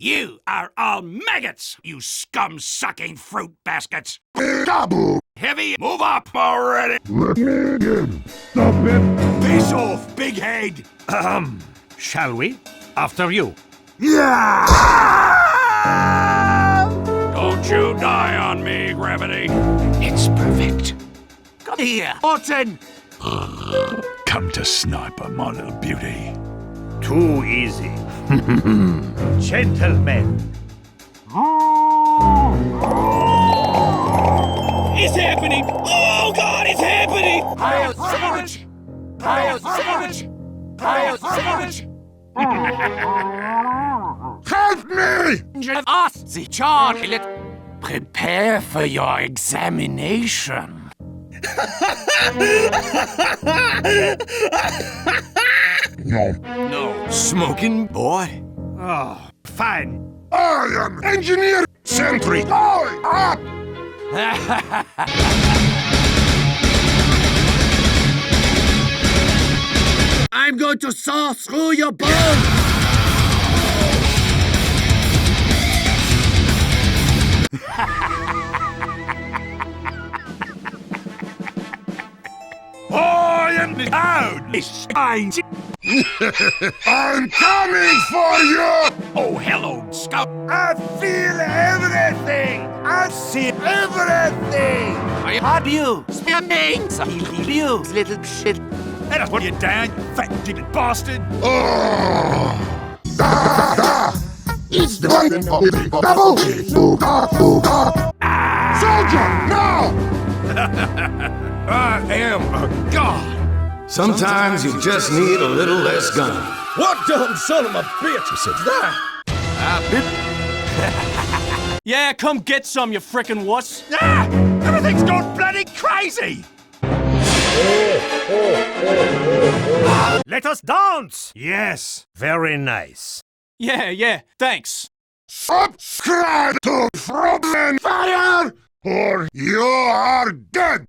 You are all maggots, you scum-sucking fruit baskets! Taboo! Heavy, move up already! Let me in! Stop it! Face off, big head! Shall we? After you. Yeah! Don't you die on me, Gravity! It's perfect. Come here, Orton! Come to Sniper, my little beauty. Too easy. Gentlemen. It's happening! Oh God, it's happening! Pyro sandwich! Pyro sandwich! Pyro sandwich! Help me! Us, the chocolate. Prepare for your examination. No. Smoking boy? Oh, fine. I am engineer sentry! I up! I'm going to saw through your bones! I am the town! I'm coming for you! Oh, hello, Scout. I feel everything! I see everything! I have you. Spear names. You, little shit. Let us put you down, you fat digging bastard! Oh! It's the one for the double! Booga! Soldier, now! I am a god! Sometimes you just need a little less gun. What dumb son of a bitch is that? Yeah, come get some, you frickin' wuss. Ah! Everything's gone bloody crazy! Let us dance! Yes, very nice. Yeah, thanks. Subscribe to Frözenfires or you are dead!